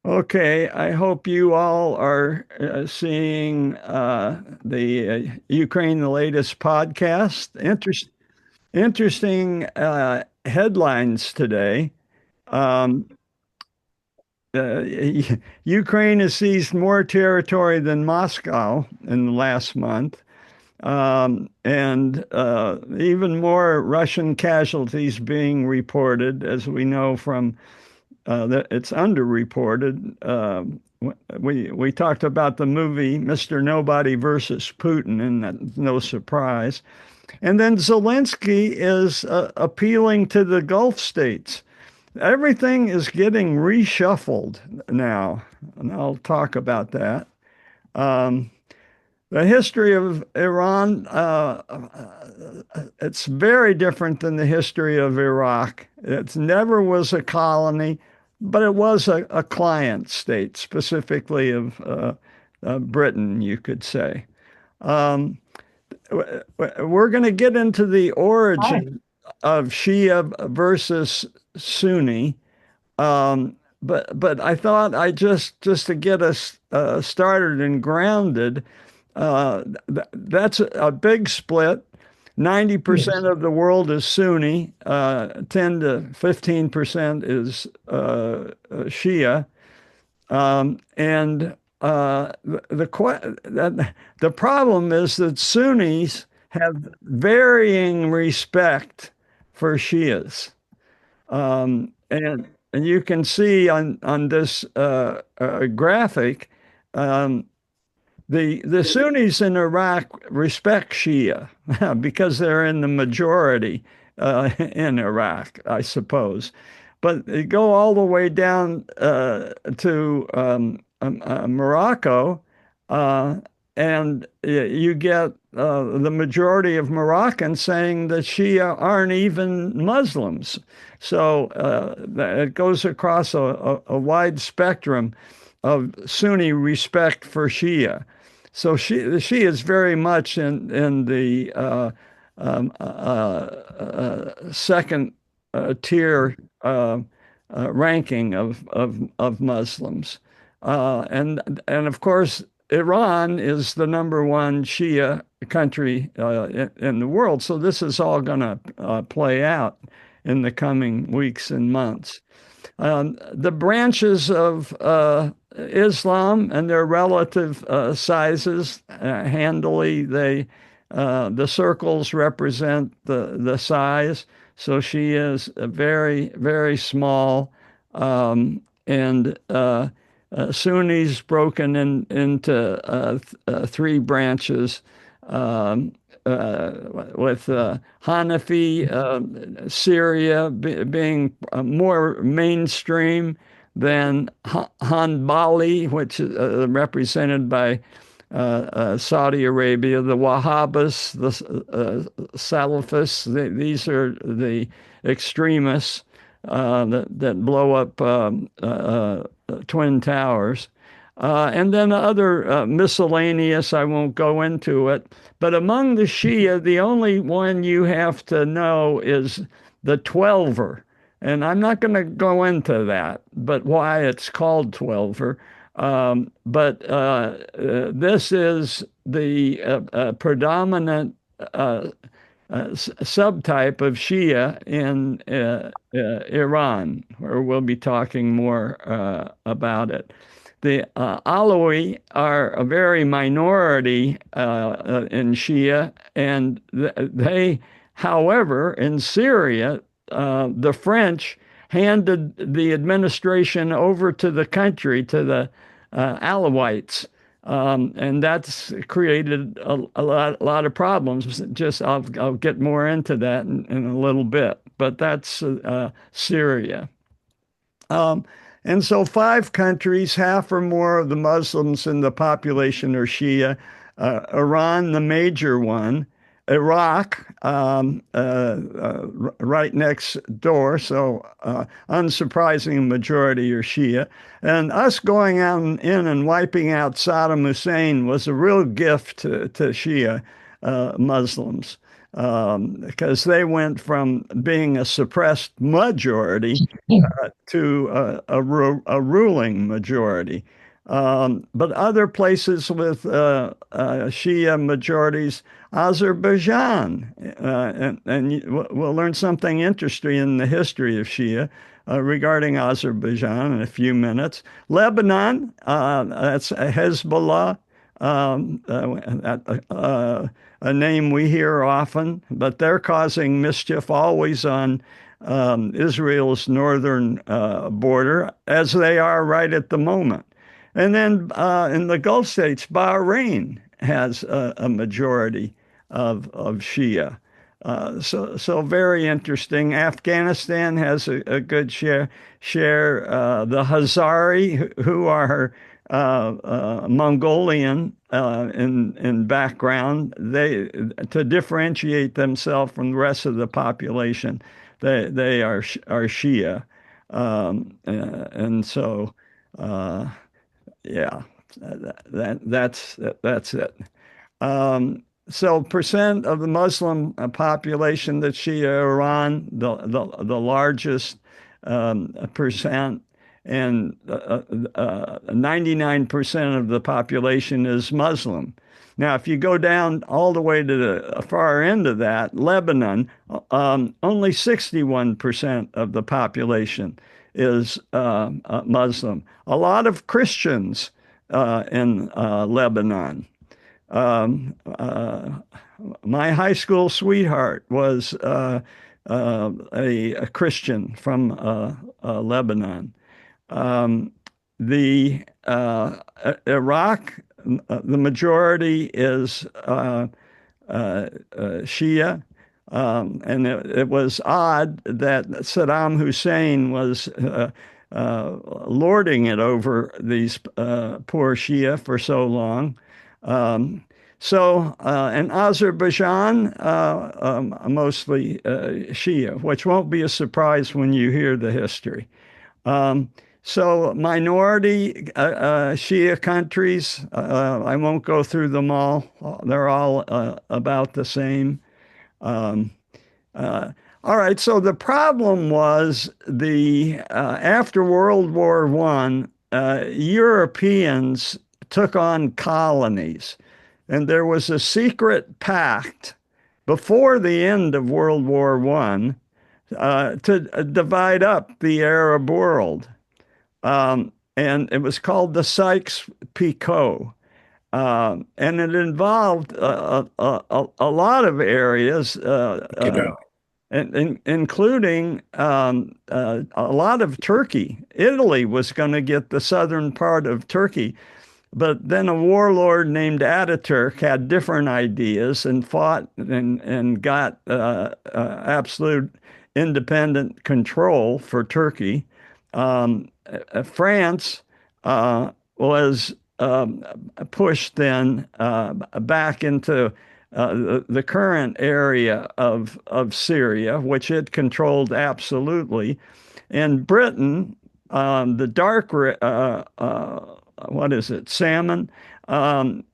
Okay, I hope you all are seeing the Ukraine the latest podcast. Interesting headlines today. Um, uh, Ukraine has seized more territory than Moscow in the last month, and even more Russian casualties being reported, as we know from that it's underreported. We talked about the movie Mr. Nobody versus Putin, and that's no surprise. And then Zelensky is appealing to the Gulf states. Everything is getting reshuffled now, and I'll talk about that. Um, the history of Iran, it's very different than the history of Iraq. It never was a colony, but it was a client state, specifically of Britain, you could say. Um, we're going to get into the origin of Shia versus Sunni. But I thought I just to get us started and grounded, that's a big split. 90% of the world is Sunni, 10 to 15% is Shia. And the problem is that Sunnis have varying respect for Shias. And you can see on this graphic, um, the Sunnis in Iraq respect Shia because they're in the majority in Iraq, I suppose. But they go all the way down to Morocco, uh, and you get the majority of Moroccans saying that Shia aren't even Muslims. So it goes across a wide spectrum of Sunni respect for Shia. So she is very much in the second tier ranking of Muslims, and of course Iran is the number one Shia country in the world. So this is all going to play out in the coming weeks and months. The branches of Islam and their relative sizes, handily, the circles represent the size. So she is a very small, and Sunnis broken into three branches. Um, with Hanafi, Syria being more mainstream than Hanbali, which is represented by Saudi Arabia, the Wahhabis, the Salafists. These are the extremists that blow up Twin Towers. And then other miscellaneous, I won't go into it. But among the Shia, the only one you have to know is the Twelver. And I'm not going to go into that, but why it's called Twelver. But this is the predominant subtype of Shia in Iran, where we'll be talking more about it. The Alawi are a very minority in Shia, and they, however, in Syria, the French handed the administration over to the country, to the Alawites. And that's created a lot of problems. Just I'll get more into that in a little bit, but that's Syria. Um, and so five countries, half or more of the Muslims in the population are Shia. Iran, the major one. Iraq, right next door, so unsurprising, majority are Shia. And us going out in and wiping out Saddam Hussein was a real gift to Shia Muslims, because they went from being a suppressed majority to a ruling majority. But other places with Shia majorities, Azerbaijan, and we'll learn something interesting in the history of Shia regarding Azerbaijan in a few minutes. Lebanon, that's Hezbollah, a name we hear often, but they're causing mischief always on Israel's northern border, as they are right at the moment. And then in the Gulf states, Bahrain has a majority of Shia. So very interesting. Afghanistan has a good share. The Hazari, who are Mongolian in background, they to differentiate themselves from the rest of the population, they are Shia, and so yeah, that's it. So percent of the Muslim population that's Shia, Iran, the largest percent, and 99% of the population is Muslim. Now, if you go down all the way to the far end of that, Lebanon, only 61% of the population is Muslim. A lot of Christians in Lebanon. Um, uh, my high school sweetheart was a Christian from Lebanon. Um, the Iraq, the majority is Shia. And it was odd that Saddam Hussein was lording it over these poor Shia for so long. And Azerbaijan, mostly Shia, which won't be a surprise when you hear the history. Um, so minority Shia countries, I won't go through them all. They're all about the same. Um, uh, all right, so the problem was the after World War I, Europeans took on colonies, and there was a secret pact before the end of World War I to divide up the Arab world. And it was called the Sykes-Picot. And it involved a lot of areas, including a lot of Turkey. Italy was going to get the southern part of Turkey, but then a warlord named Ataturk had different ideas and fought and got absolute independent control for Turkey. France was pushed then back into the current area of Syria, which it controlled absolutely. And Britain, the dark, what is it, salmon,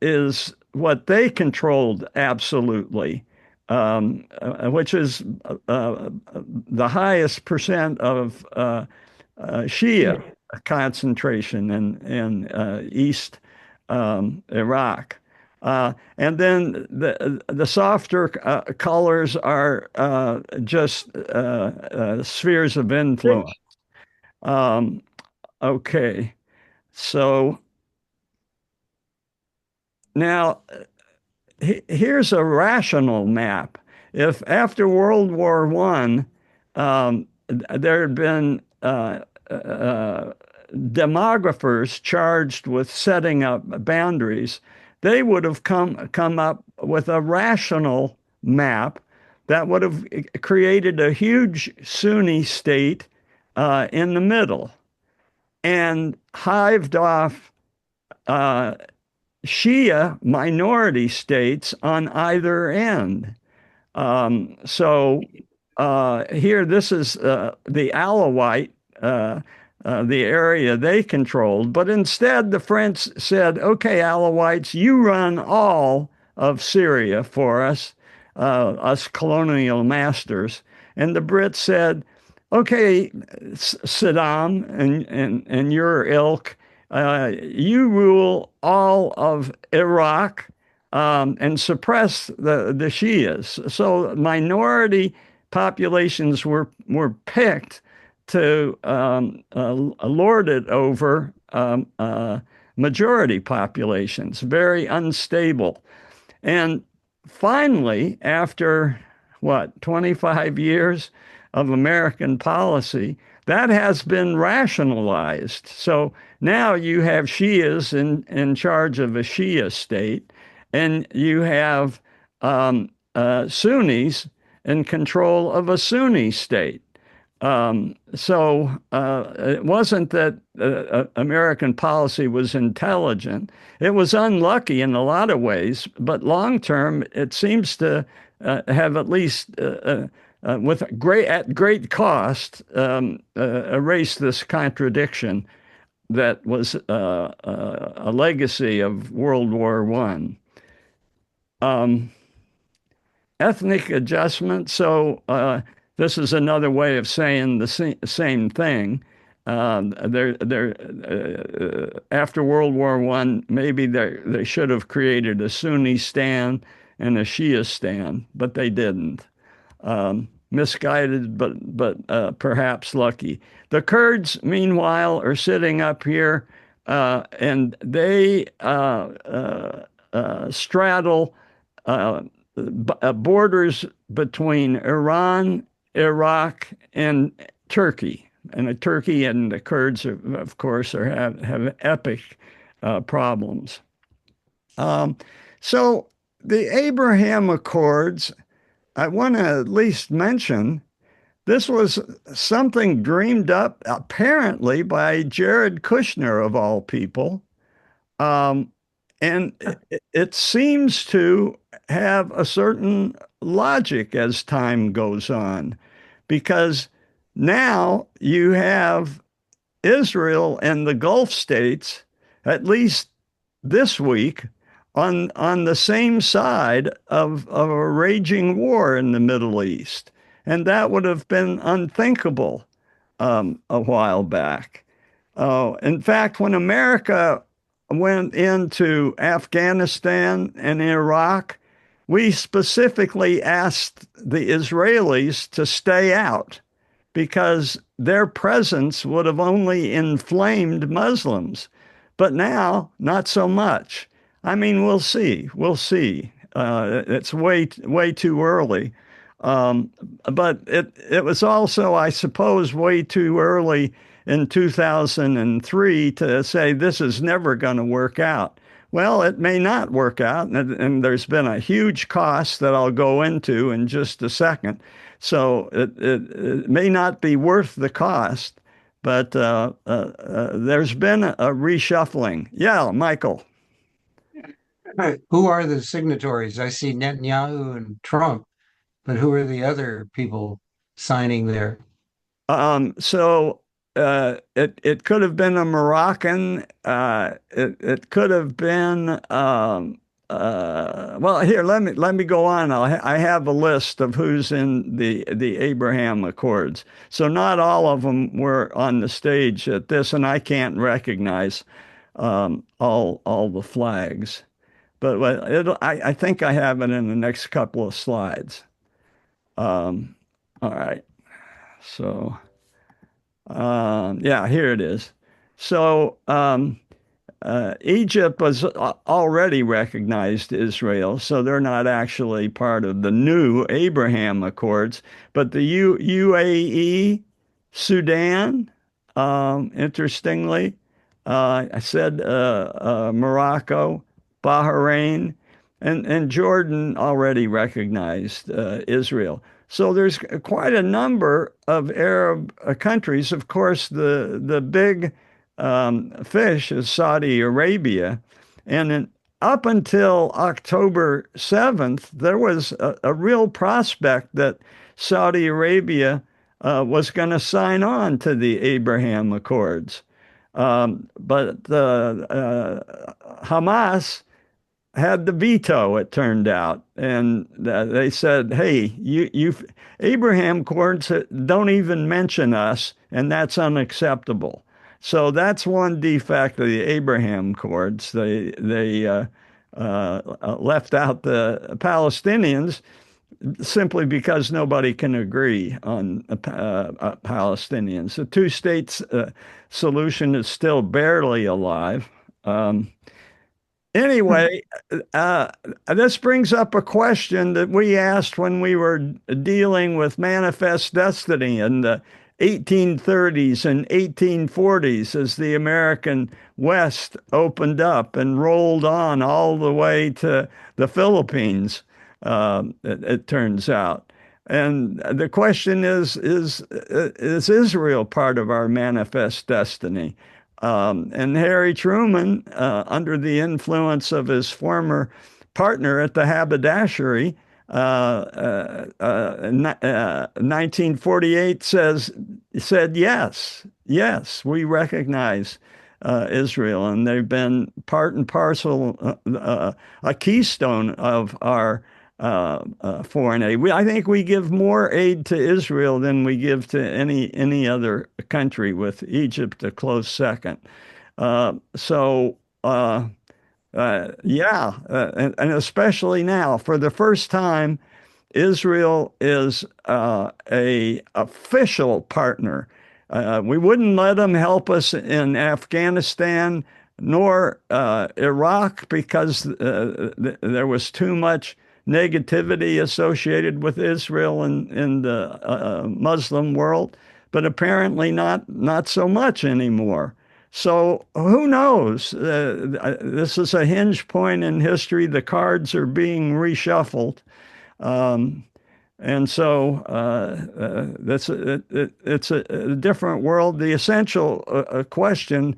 is what they controlled absolutely, which is the highest percent of Shia concentration in East Iraq. And then the softer colors are just spheres of influence. Um, okay, so now here's a rational map. If after World War I, there had been demographers charged with setting up boundaries, they would have come up with a rational map that would have created a huge Sunni state in the middle and hived off Shia minority states on either end. So here, this is the Alawite, uh, the area they controlled. But instead, the French said, okay, Alawites, you run all of Syria for us, us colonial masters. And the Brits said, okay, Saddam and your ilk, you rule all of Iraq and suppress the Shias. So minority populations were picked to lord it over majority populations, very unstable. And finally, after what, 25 years of American policy, that has been rationalized. So now you have Shias in charge of a Shia state, and you have Sunnis in control of a Sunni state. So it wasn't that American policy was intelligent. It was unlucky in a lot of ways, but long term, it seems to have at least with at great cost erased this contradiction that was a legacy of World War One. Ethnic adjustment. So this is another way of saying the same thing. After World War One, maybe they should have created a Sunni stan and a Shia stan, but they didn't. Misguided, but perhaps lucky. The Kurds, meanwhile, are sitting up here, and they straddle borders between Iran, Iraq, and Turkey. And Turkey and the Kurds, of course, have epic problems. So the Abraham Accords, I want to at least mention, this was something dreamed up apparently by Jared Kushner, of all people. Um, and it seems to have a certain logic as time goes on, because now you have Israel and the Gulf states, at least this week, on the same side of a raging war in the Middle East. And that would have been unthinkable a while back. In fact, when America went into Afghanistan and Iraq, we specifically asked the Israelis to stay out because their presence would have only inflamed Muslims. But now, not so much. I mean, we'll see. We'll see. It's way too early. Um, but it was also, I suppose, way too early in 2003 to say this is never going to work out. Well, it may not work out, and there's been a huge cost that I'll go into in just a second. So it may not be worth the cost, but there's been a reshuffling. Yeah, Michael. Who are the signatories? I see Netanyahu and Trump, but who are the other people signing there? So it could have been a Moroccan. It could have been. Well, here let me go on. I have a list of who's in the Abraham Accords. So not all of them were on the stage at this, and I can't recognize all the flags. But I think I have it in the next couple of slides. All right. So. Yeah, here it is. So Egypt was already recognized Israel, so they're not actually part of the new Abraham Accords. But the UAE, Sudan, interestingly, I said Morocco, Bahrain, and Jordan already recognized Israel. So there's quite a number of Arab countries. Of course, the big fish is Saudi Arabia, and up until October 7th, there was a real prospect that Saudi Arabia was going to sign on to the Abraham Accords. But Hamas had the veto, it turned out. And they said, hey, you Abraham Accords don't even mention us, and that's unacceptable. So that's one defect of the Abraham Accords. They left out the Palestinians simply because nobody can agree on Palestinians. The two states solution is still barely alive. Anyway, uh, this brings up a question that we asked when we were dealing with manifest destiny in the 1830s and 1840s as the American West opened up and rolled on all the way to the Philippines, it turns out. And the question is Israel part of our manifest destiny? And Harry Truman, under the influence of his former partner at the haberdashery, 1948 said yes, we recognize Israel, and they've been part and parcel, a keystone of our foreign aid. I think we give more aid to Israel than we give to any other country, with Egypt a close second. So yeah, and especially now, for the first time, Israel is a official partner. We wouldn't let them help us in Afghanistan nor Iraq because there was too much negativity associated with Israel in the Muslim world, but apparently not so much anymore. So who knows? This is a hinge point in history. The cards are being reshuffled. Um, and so it's a different world. The essential question,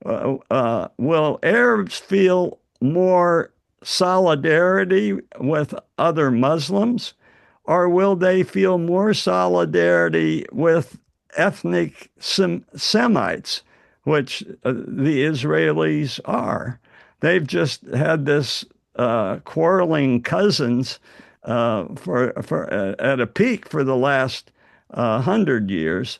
will Arabs feel more solidarity with other Muslims, or will they feel more solidarity with ethnic Semites, which the Israelis are? They've just had this quarreling cousins at a peak for the last 100 years.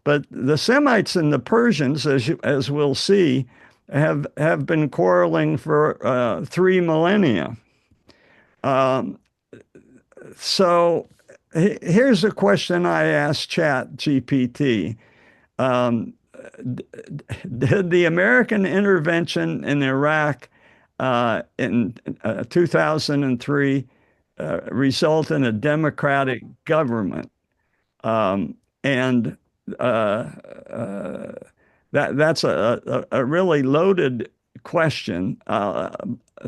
But the Semites and the Persians, as we'll see, have been quarreling for 3 millennia. Um, so here's a question I asked Chat GPT. Um, did the American intervention in Iraq in 2003 result in a democratic government? And uh, uh, that's a really loaded question.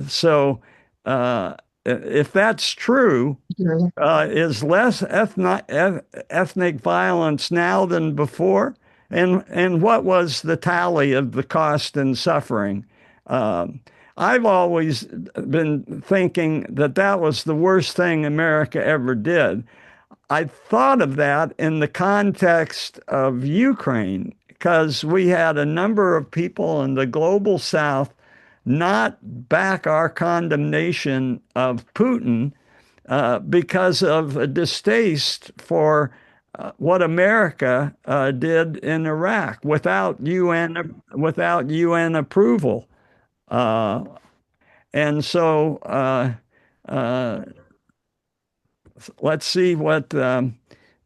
So if that's true, is less ethnic violence now than before? And what was the tally of the cost and suffering? Um, I've always been thinking that that was the worst thing America ever did. I thought of that in the context of Ukraine, because we had a number of people in the global south not back our condemnation of Putin because of a distaste for what America did in Iraq without UN approval. Uh, and so uh, let's see what uh,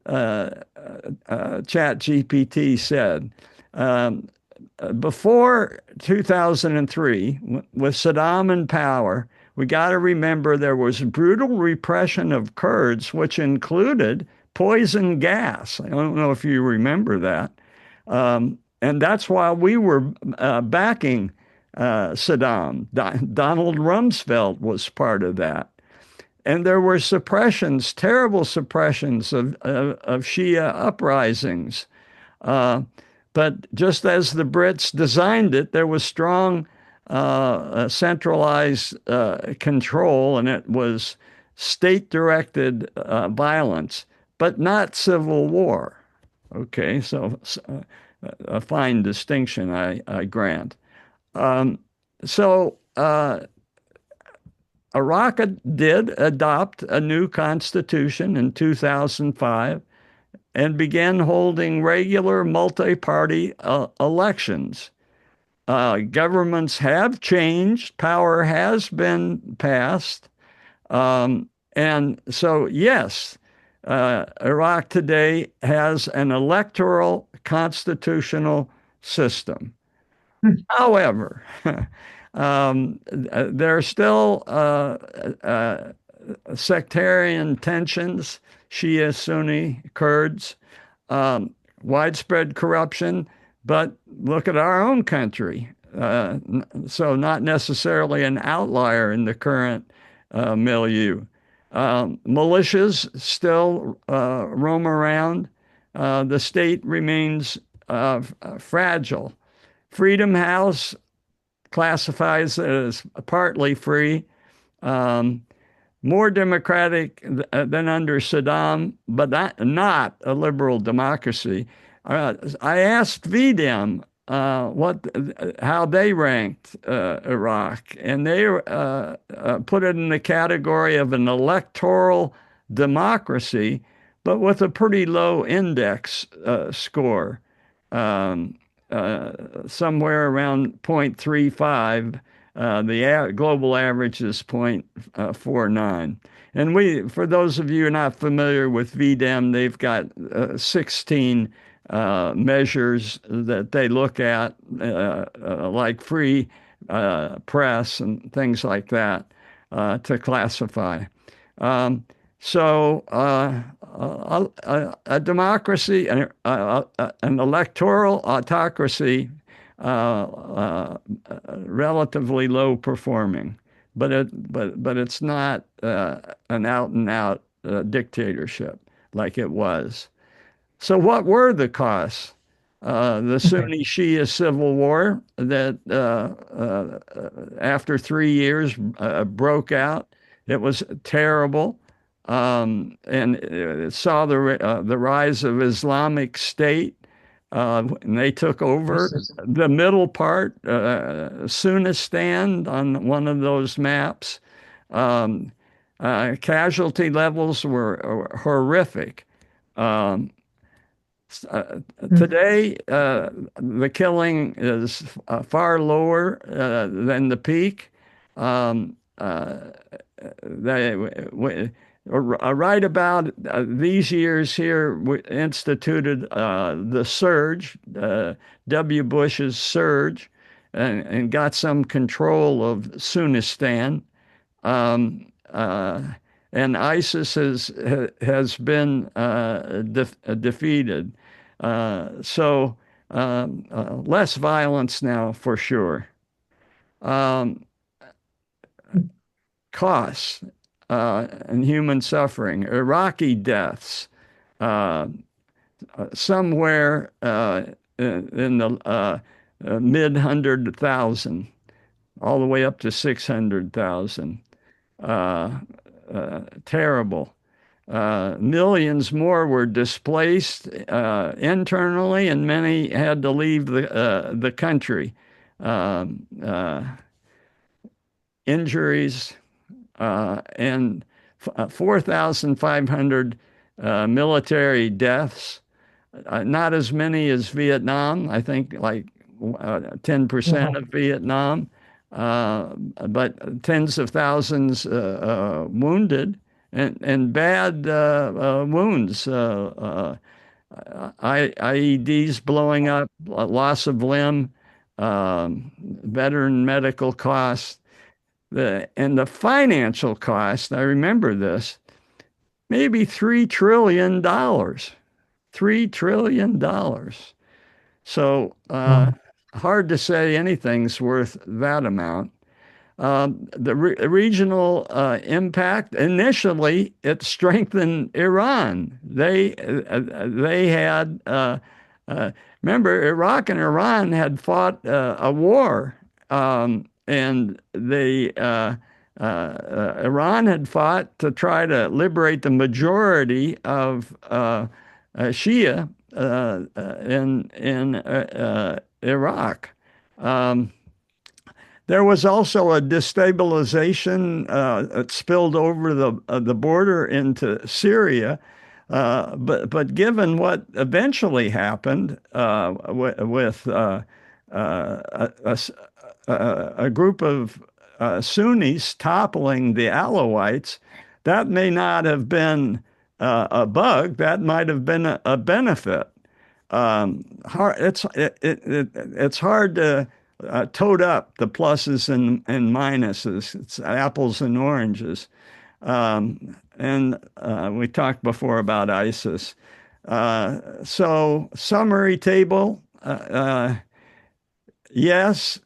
Chat GPT said. Um, Before 2003, with Saddam in power, we got to remember there was brutal repression of Kurds, which included poison gas. I don't know if you remember that. And that's why we were backing Saddam. Donald Rumsfeld was part of that. And there were suppressions, terrible suppressions of Shia uprisings. Uh, but just as the Brits designed it, there was strong centralized control, and it was state-directed violence, but not civil war. Okay, so a fine distinction, I grant. Um, so Iraq did adopt a new constitution in 2005 and began holding regular multi-party elections. Governments have changed, power has been passed. And so, yes, Iraq today has an electoral constitutional system. However, there are still sectarian tensions, Shia, Sunni, Kurds, um, widespread corruption. But look at our own country. So, not necessarily an outlier in the current milieu. Militias still roam around. The state remains fragile. Freedom House classifies it as partly free, um, more democratic than under Saddam, but not a liberal democracy. I asked VDEM how they ranked Iraq, and they put it in the category of an electoral democracy, but with a pretty low index score. Um, Somewhere around 0.35. The global average is 0.49. And for those of you not familiar with VDEM, they've got 16 measures that they look at, like free press and things like that, to classify. Um, so, a democracy, an electoral autocracy, relatively low performing, but it's not an out and out dictatorship like it was. So, what were the costs? The Okay. Sunni Shia civil war that after 3 years broke out. It was terrible, and it saw the rise of Islamic State, and they took This over is the middle part, Sunnistan on one of those maps. Um, Casualty levels were horrific. Um, Today, the killing is far lower than the peak. Um, they, right about these years here, we instituted the surge, W. Bush's surge, and got some control of Sunnistan. Um, uh, and ISIS has been defeated. So less violence now for sure. Um, Costs and human suffering, Iraqi deaths, uh, somewhere in the mid 100,000, all the way up to 600,000. Terrible. Millions more were displaced internally, and many had to leave the country. Um, uh, Injuries and 4,500 military deaths. Not as many as Vietnam. I think like 10% wow. of Vietnam, but tens of thousands wounded and bad wounds. IEDs blowing up, loss of limb, veteran medical costs, and the financial cost. I remember this, maybe $3 trillion. $3 trillion. So Wow. hard to say anything's worth that amount. The regional impact, initially it strengthened Iran. They had remember, Iraq and Iran had fought a war, and Iran had fought to try to liberate the majority of Shia in Iraq. Um, there was also a destabilization that spilled over the border into Syria. But given what eventually happened with a group of Sunnis toppling the Alawites, that may not have been a bug. That might have been a benefit. It's hard to tote up the pluses and minuses. It's apples and oranges. And we talked before about ISIS. So summary table, yes,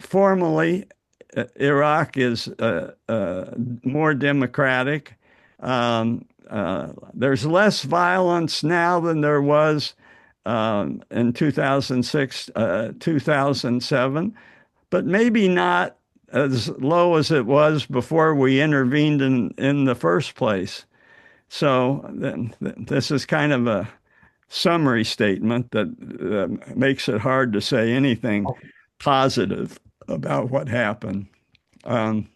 formally, Iraq is more democratic. There's less violence now than there was in 2006, 2007, but maybe not as low as it was before we intervened in the first place. So this is kind of a summary statement that makes it hard to say anything positive about what happened. Um,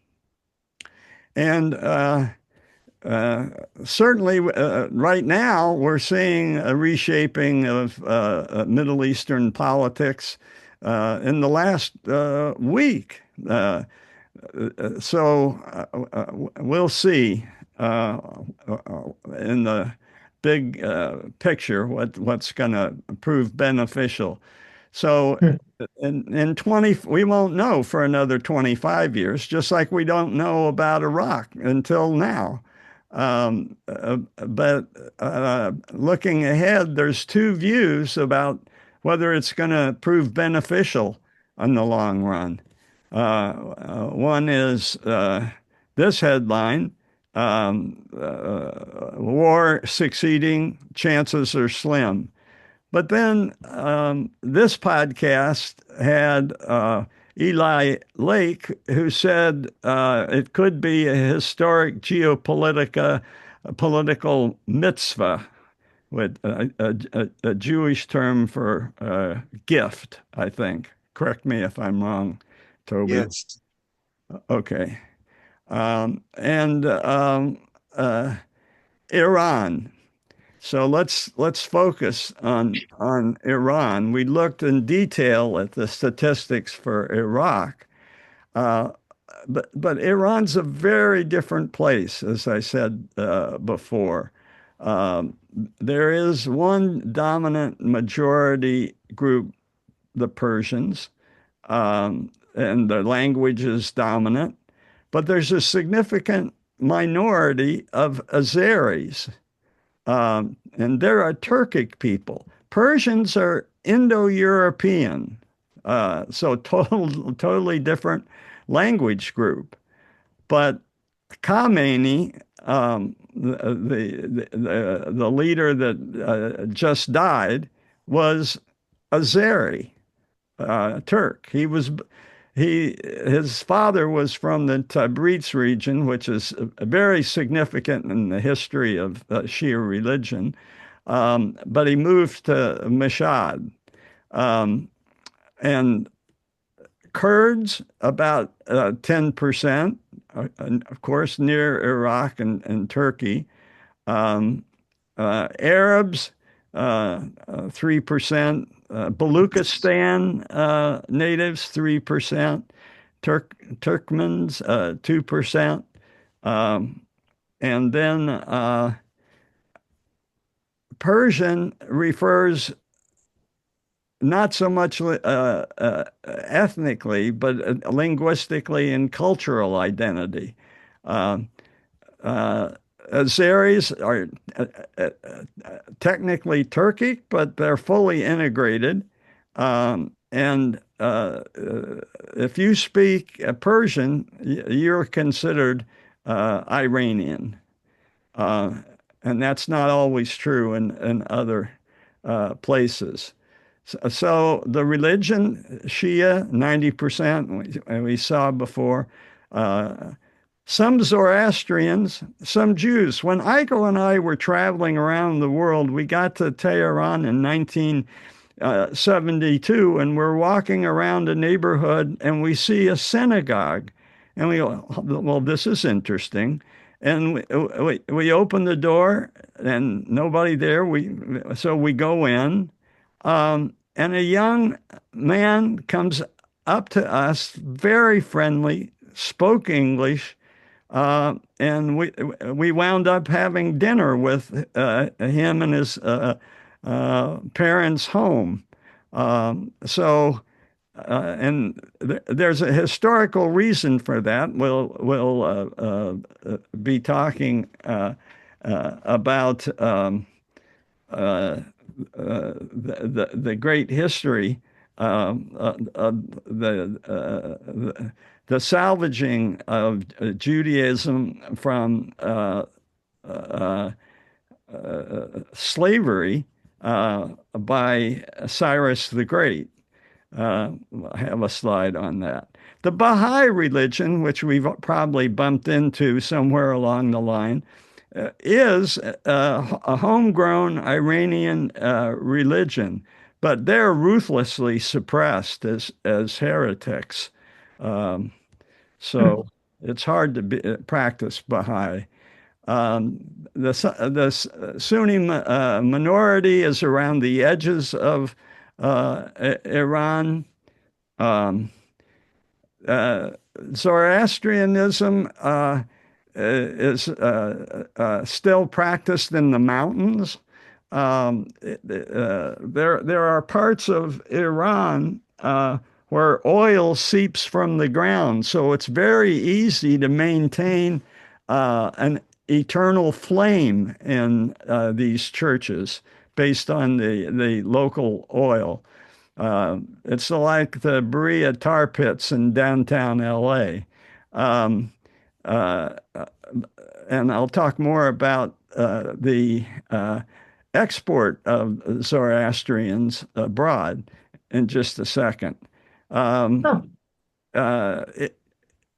and certainly, right now, we're seeing a reshaping of Middle Eastern politics in the last week. So we'll see in the big picture what's going to prove beneficial. So in 20, we won't know for another 25 years, just like we don't know about Iraq until now. But looking ahead, there's two views about whether it's going to prove beneficial in the long run. One is this headline, war succeeding, chances are slim. But then this podcast had Eli Lake, who said it could be a historic political mitzvah, with a Jewish term for gift, I think. Correct me if I'm wrong, Toby. Yes. Okay. And Iran. So let's focus on Iran. We looked in detail at the statistics for Iraq, uh, but Iran's a very different place, as I said before. Um, there is one dominant majority group, the Persians, and the language is dominant, but there's a significant minority of Azeris, and they're a Turkic people. Persians are Indo-European, so totally different language group. But Khamenei, the leader that just died, was Azeri, Turk. His father was from the Tabriz region, which is very significant in the history of Shia religion. But he moved to Mashhad. Um, and Kurds, about 10%, of course, near Iraq and Turkey. Um, Arabs, 3%. Baluchistan natives, 3%. Turkmens, 2%. And then Persian refers not so much ethnically, but linguistically and cultural identity. Um, Azeris are technically Turkic, but they're fully integrated. And if you speak Persian, you're considered Iranian. And that's not always true in other places. So the religion, Shia, 90%, we saw before. Uh, some Zoroastrians, some Jews. When Eichel and I were traveling around the world, we got to Tehran in 1972, and we're walking around a neighborhood and we see a synagogue. And we go, well, this is interesting. And we open the door and nobody there. So we go in, and a young man comes up to us, very friendly, spoke English, and we wound up having dinner with him and his parents' home. And there's a historical reason for that. We'll be talking about the great history, the salvaging of Judaism from slavery by Cyrus the Great. I have a slide on that. The Baha'i religion, which we've probably bumped into somewhere along the line, is a homegrown Iranian religion, but they're ruthlessly suppressed as heretics. Um, so it's hard to practice Baha'i. The Sunni minority is around the edges of Iran. Um, uh, Zoroastrianism is still practiced in the mountains. There are parts of Iran where oil seeps from the ground, so it's very easy to maintain an eternal flame in these churches based on the local oil. It's like the Berea tar pits in downtown LA. Um, uh, and I'll talk more about the export of Zoroastrians abroad in just a second. Um, Oh. uh,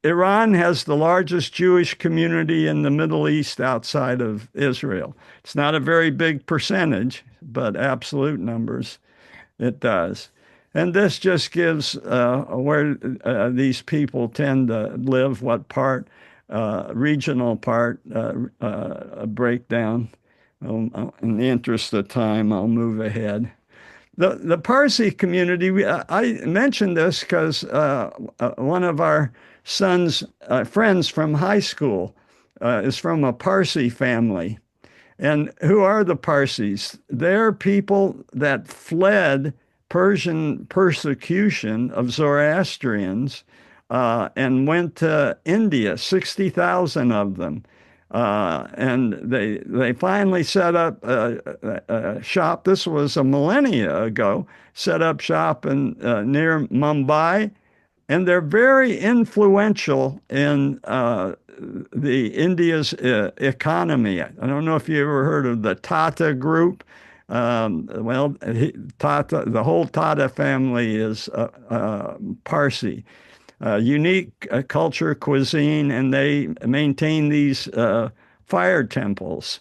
Iran has the largest Jewish community in the Middle East outside of Israel. It's not a very big percentage, but absolute numbers, it does. And this just gives where these people tend to live, what part, regional part breakdown. In the interest of time, I'll move ahead. The Parsi community, I mentioned this because one of our son's friends from high school is from a Parsi family. And who are the Parsis? They're people that fled Persian persecution of Zoroastrians and went to India, 60,000 of them. And they finally set up a shop. This was a millennia ago. Set up shop in near Mumbai, and they're very influential in the India's economy. I don't know if you ever heard of the Tata Group. Tata, the whole Tata family is Parsi. Unique culture, cuisine, and they maintain these fire temples.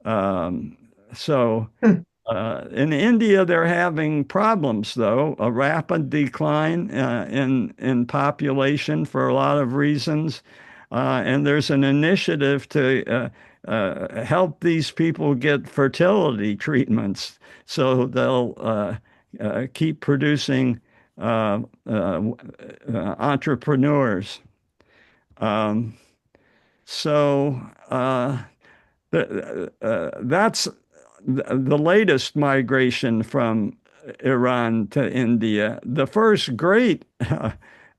Um, so in India, they're having problems, though, a rapid decline in population for a lot of reasons. And there's an initiative to help these people get fertility treatments so they'll keep producing entrepreneurs. Um, so that's the latest migration from Iran to India. The first great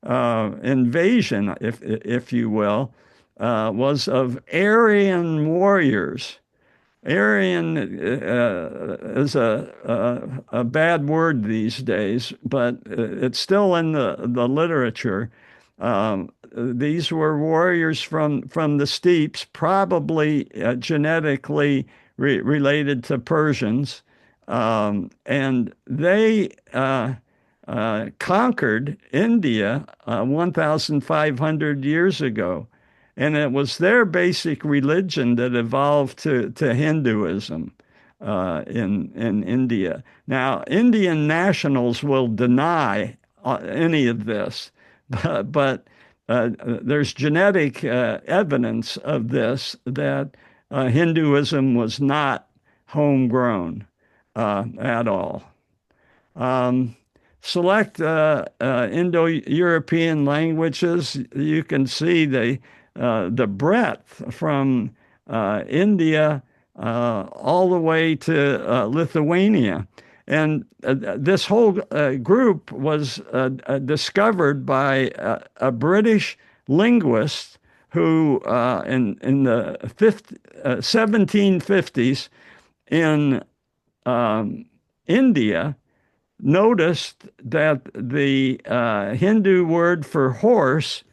invasion, if you will, was of Aryan warriors. Aryan is a bad word these days, but it's still in the literature. These were warriors from the steppes, probably genetically related to Persians, And they conquered India 1,500 years ago. And it was their basic religion that evolved to Hinduism in India. Now, Indian nationals will deny any of this, but there's genetic evidence of this that Hinduism was not homegrown at all. Um, Select Indo-European languages. You can see the breadth from India all the way to Lithuania. And this whole group was discovered by a British linguist who, in the 1750s in India, noticed that the Hindu word for horse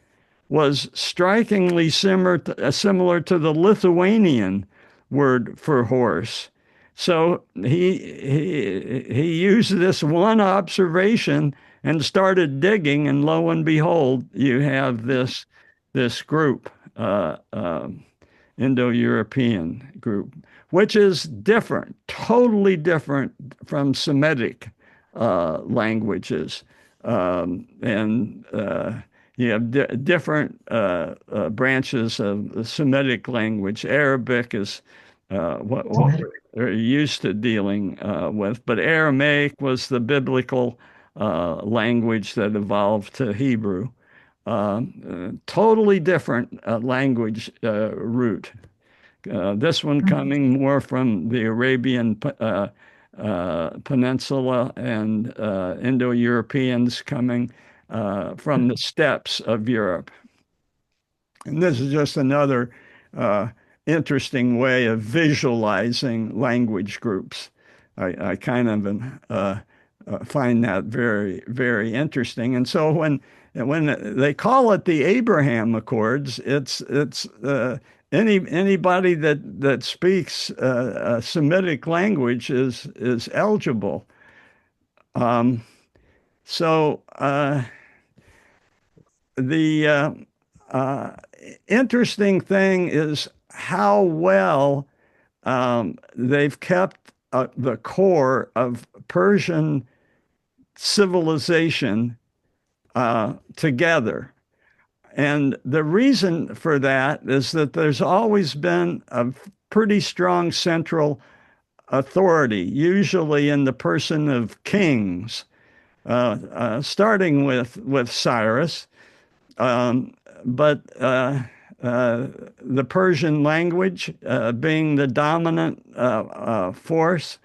was strikingly similar to the Lithuanian word for horse. So he used this one observation and started digging, and lo and behold, you have this group, Indo-European group, which is different, totally different from Semitic languages, and you have different branches of the Semitic language. Arabic is what we're used to dealing with, but Aramaic was the biblical language that evolved to Hebrew. Totally different language root. This one coming more from the Arabian Peninsula, and Indo-Europeans coming from the steppes of Europe. And this is just another interesting way of visualizing language groups. I kind of find that very, very interesting. And so when they call it the Abraham Accords, it's anybody that speaks a Semitic language is eligible. Um, so the uh, interesting thing is how well they've kept the core of Persian civilization together. And the reason for that is that there's always been a pretty strong central authority, usually in the person of kings, starting with Cyrus, but the Persian language being the dominant force.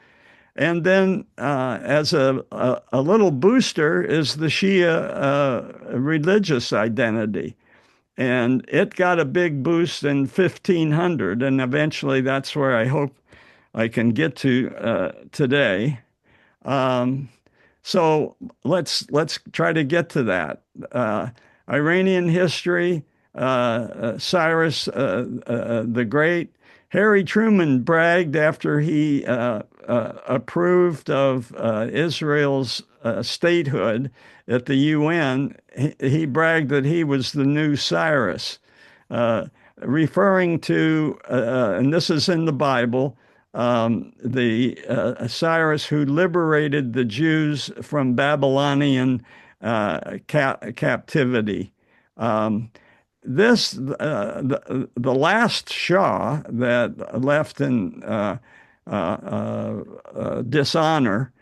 And then, as a little booster, is the Shia religious identity. And it got a big boost in 1500. And eventually, that's where I hope I can get to today. Um, so let's try to get to that. Iranian history, Cyrus the Great. Harry Truman bragged after he approved of Israel's statehood at the UN. He bragged that he was the new Cyrus, referring to, and this is in the Bible, the Cyrus who liberated the Jews from Babylonian captivity. The last Shah that left in dishonor,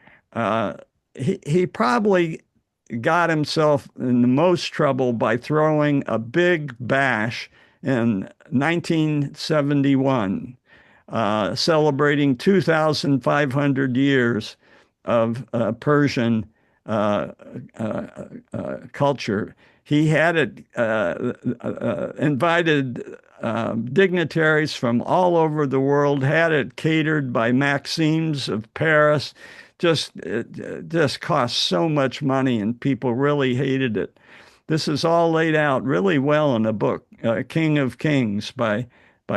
he probably got himself in the most trouble by throwing a big bash in 1971, celebrating 2,500 years of Persian culture. He had it invited dignitaries from all over the world, had it catered by Maxims of Paris. It just cost so much money, and people really hated it. This is all laid out really well in a book, King of Kings by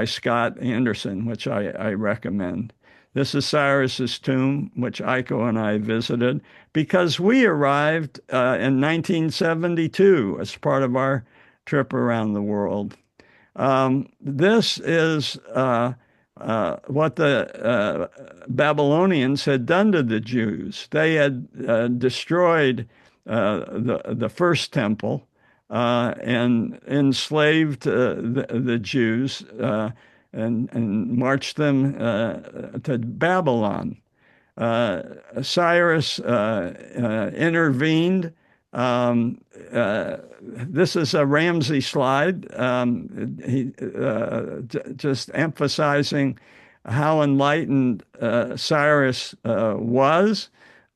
Scott Anderson, which I recommend. This is Cyrus's tomb, which Aiko and I visited because we arrived in 1972 as part of our trip around the world. This is what the Babylonians had done to the Jews. They had destroyed the first temple and enslaved the Jews and marched them to Babylon. Cyrus intervened. Um, uh, this is a Ramsey slide. Just emphasizing how enlightened Cyrus was.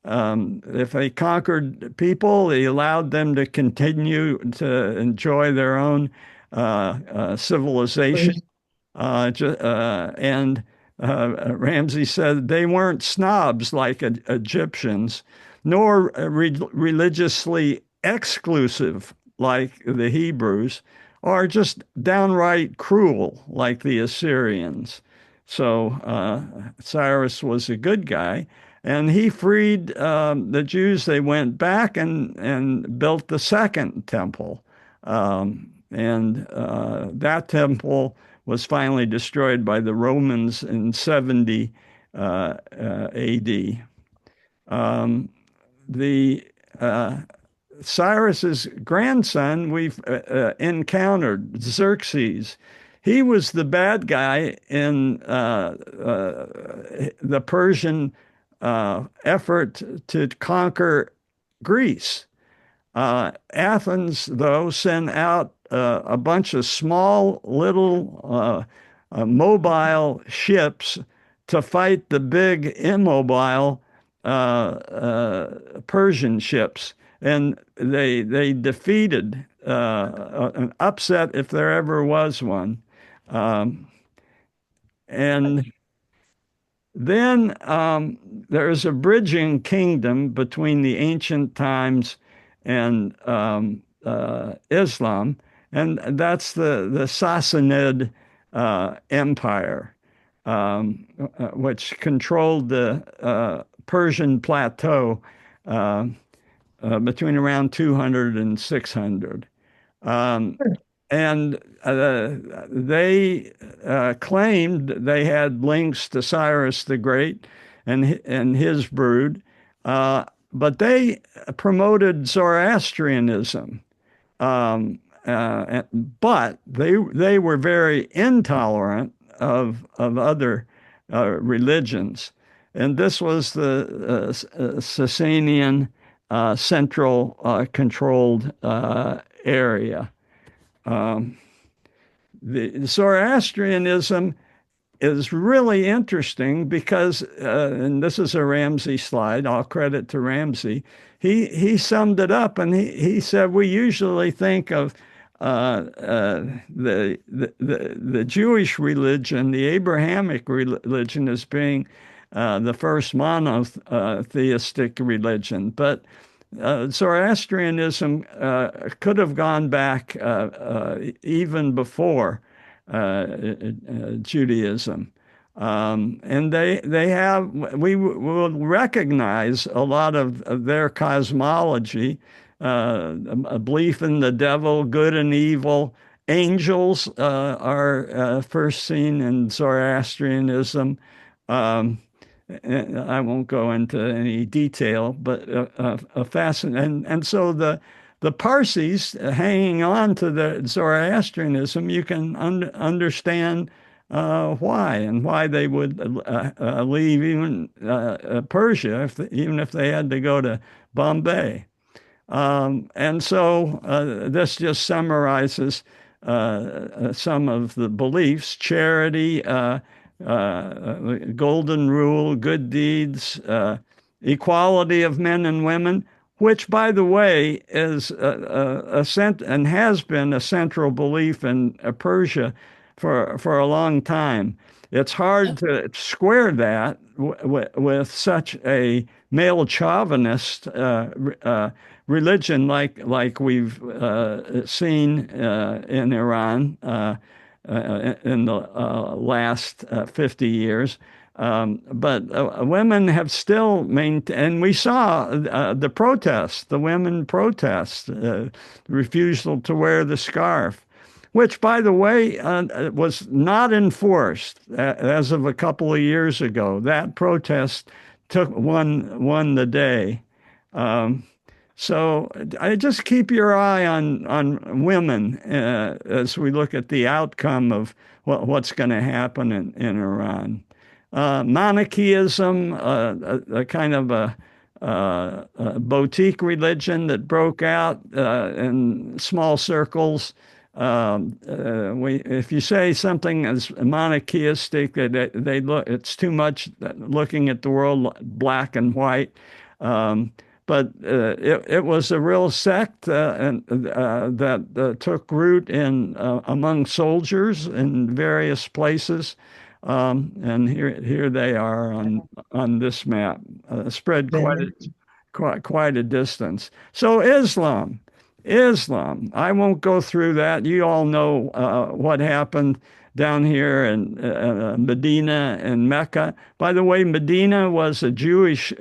If they conquered people, he allowed them to continue to enjoy their own civilization. And Ramsey said they weren't snobs like Egyptians, nor religiously exclusive like the Hebrews, or just downright cruel like the Assyrians. So Cyrus was a good guy, and he freed the Jews. They went back and built the second temple. And that temple was finally destroyed by the Romans in 70 AD. The Cyrus's grandson we've encountered, Xerxes. He was the bad guy in the Persian effort to conquer Greece. Athens, though, sent out a bunch of small, little, mobile ships to fight the big, immobile Persian ships. And they defeated an upset, if there ever was one. Um, and then there's a bridging kingdom between the ancient times and Islam, and that's the Sassanid Empire, which controlled the Persian plateau between around 200 and 600. Um, and they claimed they had links to Cyrus the Great and his brood, but they promoted Zoroastrianism. But they were very intolerant of other religions, and this was the Sasanian central controlled area. Um, the Zoroastrianism is really interesting because, and this is a Ramsey slide, all credit to Ramsey. He summed it up and he said, we usually think of the Jewish religion, the Abrahamic religion, as being the first monotheistic religion. But Zoroastrianism could have gone back even before Judaism. And we will recognize a lot of their cosmology, a belief in the devil, good and evil. Angels are first seen in Zoroastrianism. Um, I won't go into any detail, but a fascinating. And so the Parsis hanging on to the Zoroastrianism, you can understand why and why they would leave even Persia, even if they had to go to Bombay. And so this just summarizes some of the beliefs: charity, golden rule, good deeds, equality of men and women, which, by the way, is and has been a central belief in Persia for a long time. It's hard to square that with such a male chauvinist religion like we've seen in Iran in the last 50 years. But women have still maintained, and we saw the protests, the women protests, refusal to wear the scarf, which, by the way, was not enforced as of a couple of years ago. That protest took won the day. Um, so I just keep your eye on women as we look at the outcome of what's going to happen in Iran. Monarchism, a kind of a boutique religion that broke out in small circles. If you say something as monarchistic, they look, it's too much looking at the world black and white. Um, but it was a real sect that took root in among soldiers in various places. And here they are on this map, spread Then quite a distance. So Islam. I won't go through that. You all know what happened down here in Medina and Mecca. By the way, Medina was a Jewish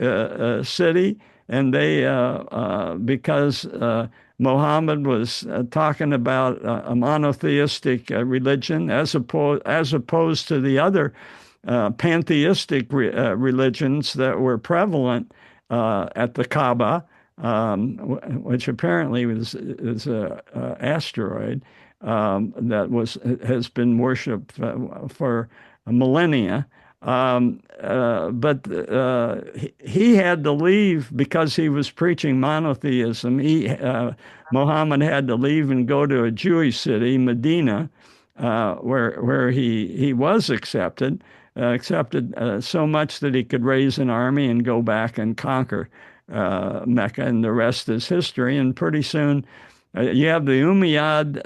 city, and they because Muhammad was talking about a monotheistic religion as opposed to the other pantheistic religions that were prevalent at the Kaaba, which apparently is a asteroid that has been worshipped for millennia. But he had to leave because he was preaching monotheism. Muhammad had to leave and go to a Jewish city, Medina, where he was accepted so much that he could raise an army and go back and conquer Mecca, and the rest is history. And pretty soon, you have the Umayyad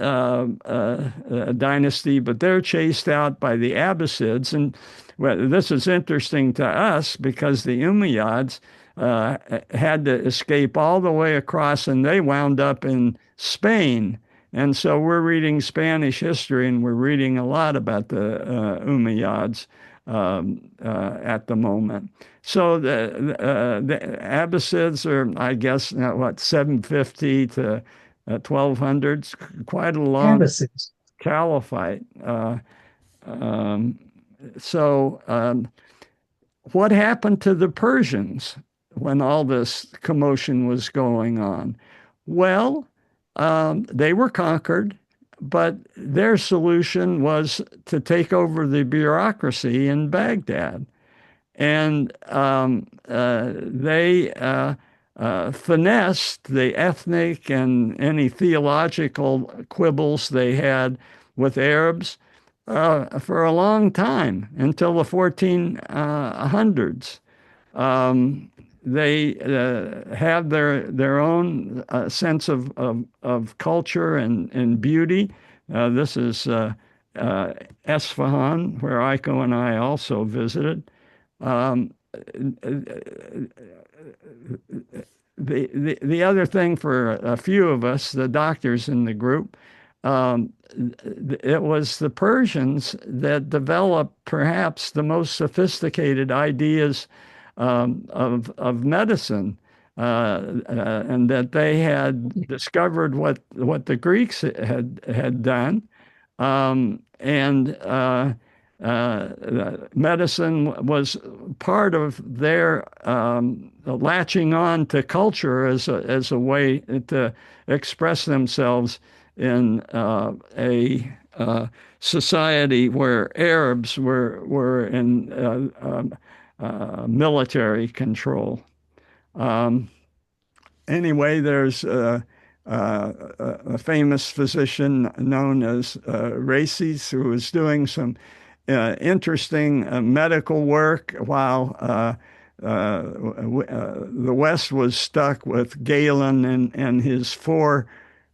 dynasty, but they're chased out by the Abbasids. And well, this is interesting to us because the Umayyads had to escape all the way across, and they wound up in Spain. And so we're reading Spanish history, and we're reading a lot about the Umayyads at the moment. So the Abbasids are, I guess, what, 750 to 1200s, quite a long Abbasid. caliphate. Um, so, what happened to the Persians when all this commotion was going on? Well, they were conquered, but their solution was to take over the bureaucracy in Baghdad. And they finessed the ethnic and any theological quibbles they had with Arabs for a long time until the 1400s. They have their own sense of culture and beauty. This is Esfahan, where Aiko and I also visited. Um, the other thing for a few of us, the doctors in the group, um, it was the Persians that developed perhaps the most sophisticated ideas of medicine, and that they had discovered what the Greeks had done, and medicine was part of their latching on to culture as a way to express themselves in society where Arabs were in military control. Um, anyway, there's a famous physician known as Races who was doing some interesting medical work while the West was stuck with Galen and his four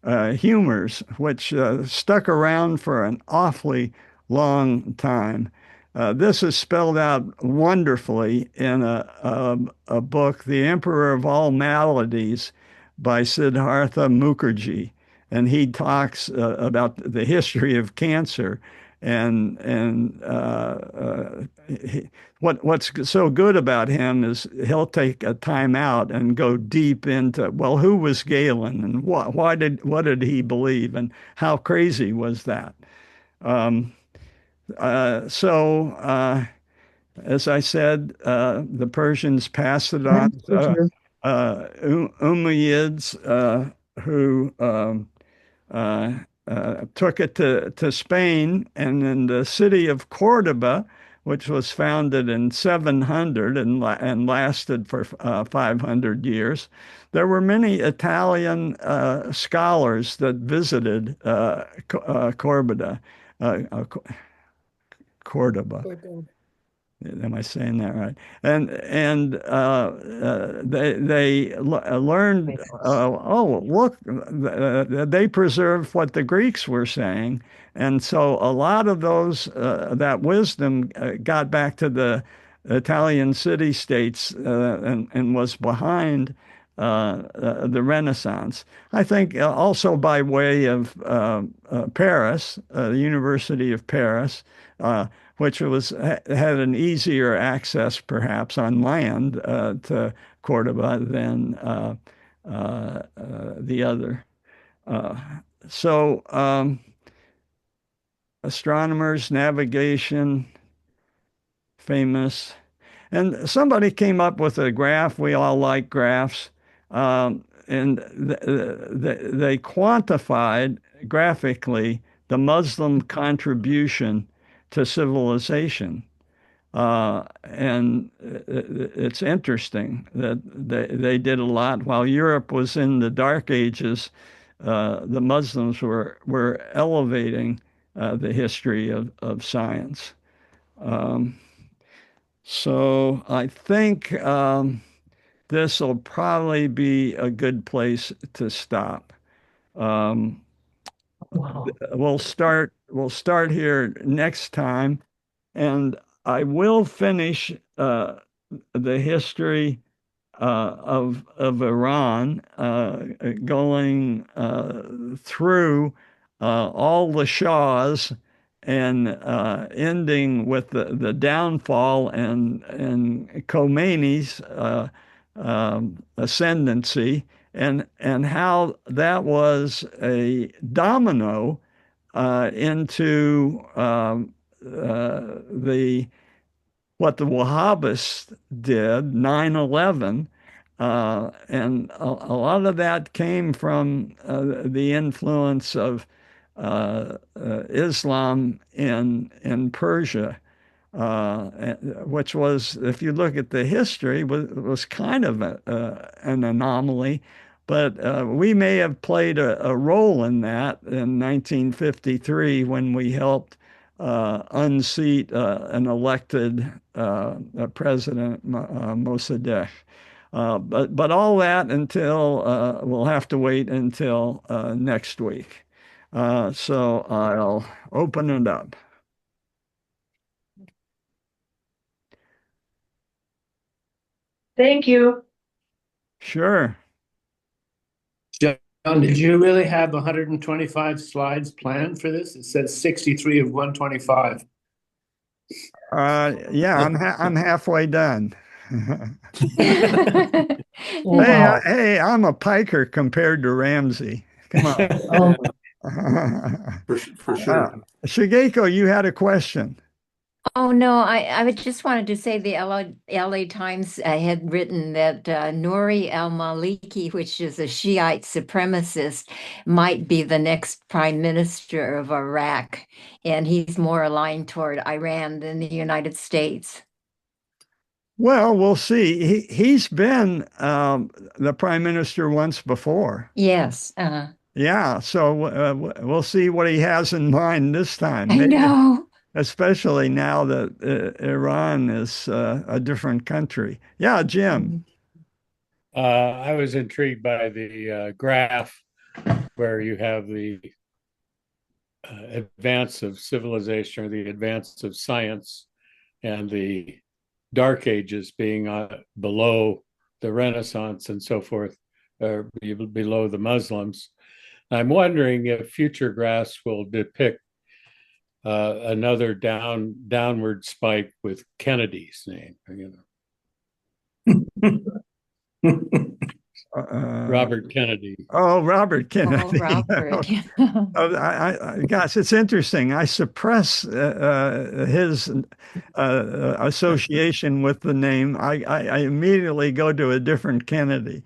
humors, which stuck around for an awfully long time. This is spelled out wonderfully in a book, The Emperor of All Maladies by Siddhartha Mukherjee. And he talks about the history of cancer. And what's so good about him is he'll take a time out and go deep into, well, who was Galen and what did he believe and how crazy was that? Um, so as I said, the Persians passed it on to Umayyads, who uh, took it to Spain, and in the city of Cordoba, which was founded in 700 and lasted for 500 years, there were many Italian scholars that visited Cordoba. Uh, uh, Cordoba. Am I saying that right? And they learned. Oh, look, they preserved what the Greeks were saying, and so a lot of those that wisdom got back to the Italian city-states and was behind the Renaissance. I think also by way of Paris, the University of Paris. Which had an easier access, perhaps, on land to Cordoba than the other. Uh, so, astronomers, navigation, famous. And somebody came up with a graph. We all like graphs. And they quantified graphically the Muslim contribution to civilization. And it's interesting that they did a lot. While Europe was in the Dark Ages, the Muslims were elevating the history of science. Um, so I think this will probably be a good place to stop. Um, Wow. we'll start here next time, and I will finish the history of Iran, going through all the Shahs and ending with the downfall and Khomeini's ascendancy, and how that was a domino into the what the Wahhabists did, 9/11, and a lot of that came from the influence of Islam in Persia, which was, if you look at the history, was kind of an anomaly. But we may have played a role in that in 1953 when we helped unseat an elected president, Mossadegh. But all that until we'll have to wait until next week. So I'll open it up. Thank you. Sure. John, did you really have 125 slides planned for this? It says 63 of 125. Yeah, I'm halfway done. Wow. Hey, I'm a piker compared to Ramsey. Come on. Oh, For sure. Shigeko, you had a question. Oh no, I would just wanted to say the LA Times had written that Nouri al-Maliki, which is a Shiite supremacist, might be the next prime minister of Iraq, and he's more aligned toward Iran than the United States. Well, we'll see. He's been the prime minister once before. Yes, Yeah, so we'll see what he has in mind this time. I know. Especially now that Iran is a different country. Yeah, Jim. I was intrigued by the graph where you have the advance of civilization or the advance of science and the Dark Ages being below the Renaissance and so forth, below the Muslims. I'm wondering if future graphs will depict another downward spike with Kennedy's name, Robert Kennedy. Oh, Robert Kennedy. Oh, Robert. Gosh, it's interesting. I suppress his association with the name. I immediately go to a different Kennedy.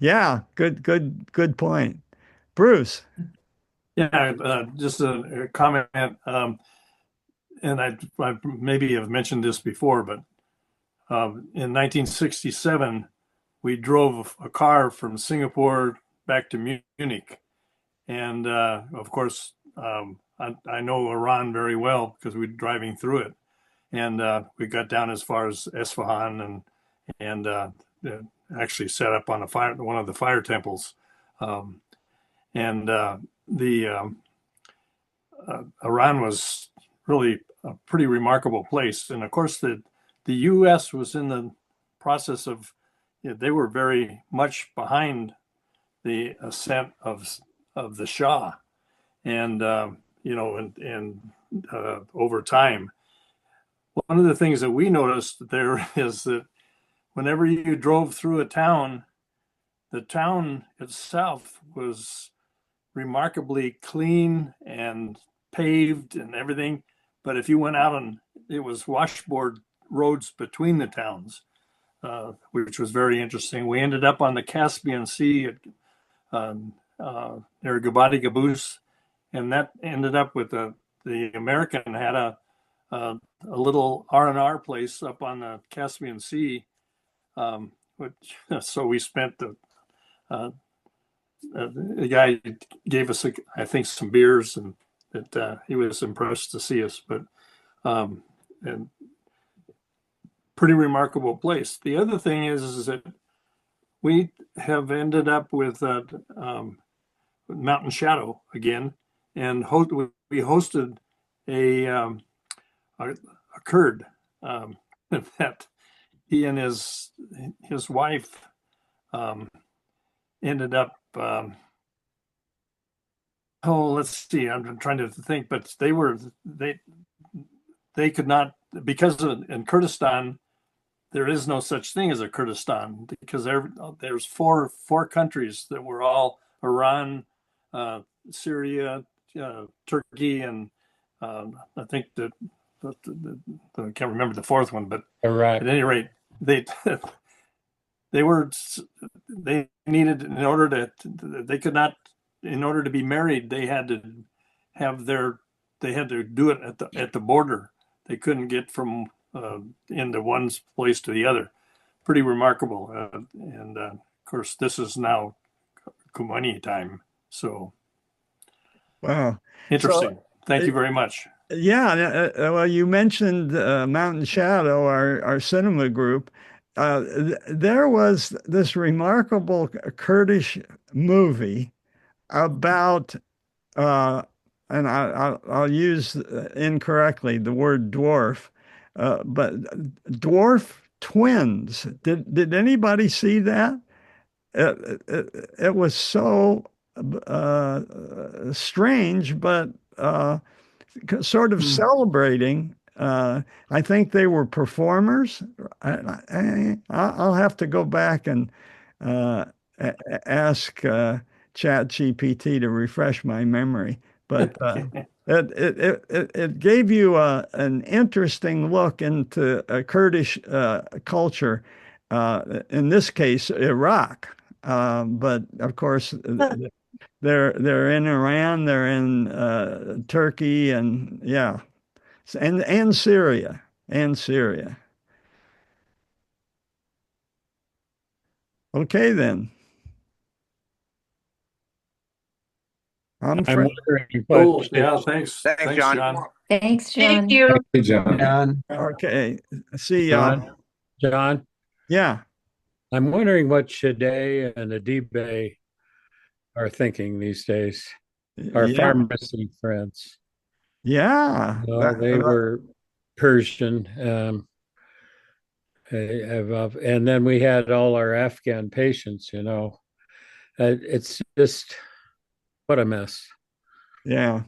Yeah, good point. Bruce. Yeah, just a comment, and I maybe have mentioned this before, but in 1967, we drove a car from Singapore back to Munich, and of course, I know Iran very well because we were driving through it, and we got down as far as Esfahan and actually set up on one of the fire temples, and the Iran was really a pretty remarkable place. And of course, the U.S. was in the process of, they were very much behind the ascent of the Shah, and over time, one of the things that we noticed there is that whenever you drove through a town, the town itself was remarkably clean and paved and everything. But if you went out on, it was washboard roads between the towns, which was very interesting. We ended up on the Caspian Sea at, near Gabati Gabus, and that ended up with the American had a little R&R place up on the Caspian Sea, which so we spent the guy gave us, I think, some beers, and that he was impressed to see us. But and pretty remarkable place. The other thing is that we have ended up with Mountain Shadow again, and we hosted a Kurd that he and his wife ended up. Let's see. I'm trying to think, but they could not, because in Kurdistan there is no such thing as a Kurdistan, because there's four countries that were all Iran, Syria, Turkey, and I think that I can't remember the fourth one, but Iraq. At any rate, they needed, in order to be married, they had to do it at the border. They couldn't get from into one place to the other. Pretty remarkable. And of course, this is now Khomeini time. So, Wow. Interesting. Thank you very much. Yeah, well, you mentioned Mountain Shadow, our cinema group. There was this remarkable Kurdish movie about, and I'll use incorrectly the word dwarf, but dwarf twins. Did anybody see that? It was so strange, but sort of celebrating. I think they were performers. I'll have to go back and ask Chat GPT to refresh my memory. But it gave you an interesting look into Kurdish culture, in this case, Iraq. But of course, they're in Iran, they're in Turkey, and yeah, and Syria, and Syria. Okay, then. I'm wondering Oh, yeah, thanks. Thanks, John. Thanks, John. Thank you. Hey, John. Okay. See ya. John, Yeah. I'm wondering what Shade and Adibe are thinking these days. Our Yeah. pharmacy friends. Yeah. They were Persian. And then we had all our Afghan patients, It's just, what a mess. Yeah.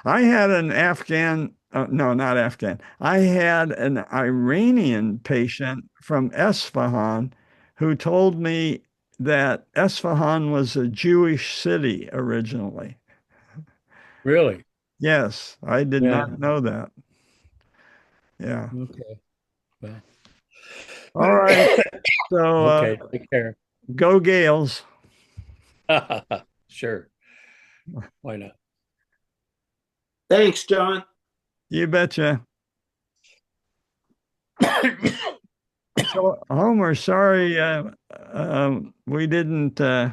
I had an Afghan, no, not Afghan. I had an Iranian patient from Esfahan who told me that Esfahan was a Jewish city originally. Really? Yes, I did Yeah. not know that. Yeah. Okay. Well, All right. So okay. Take care. go Gales. Sure. Why not? Thanks, John. You betcha. So, Homer, sorry we didn't Oh,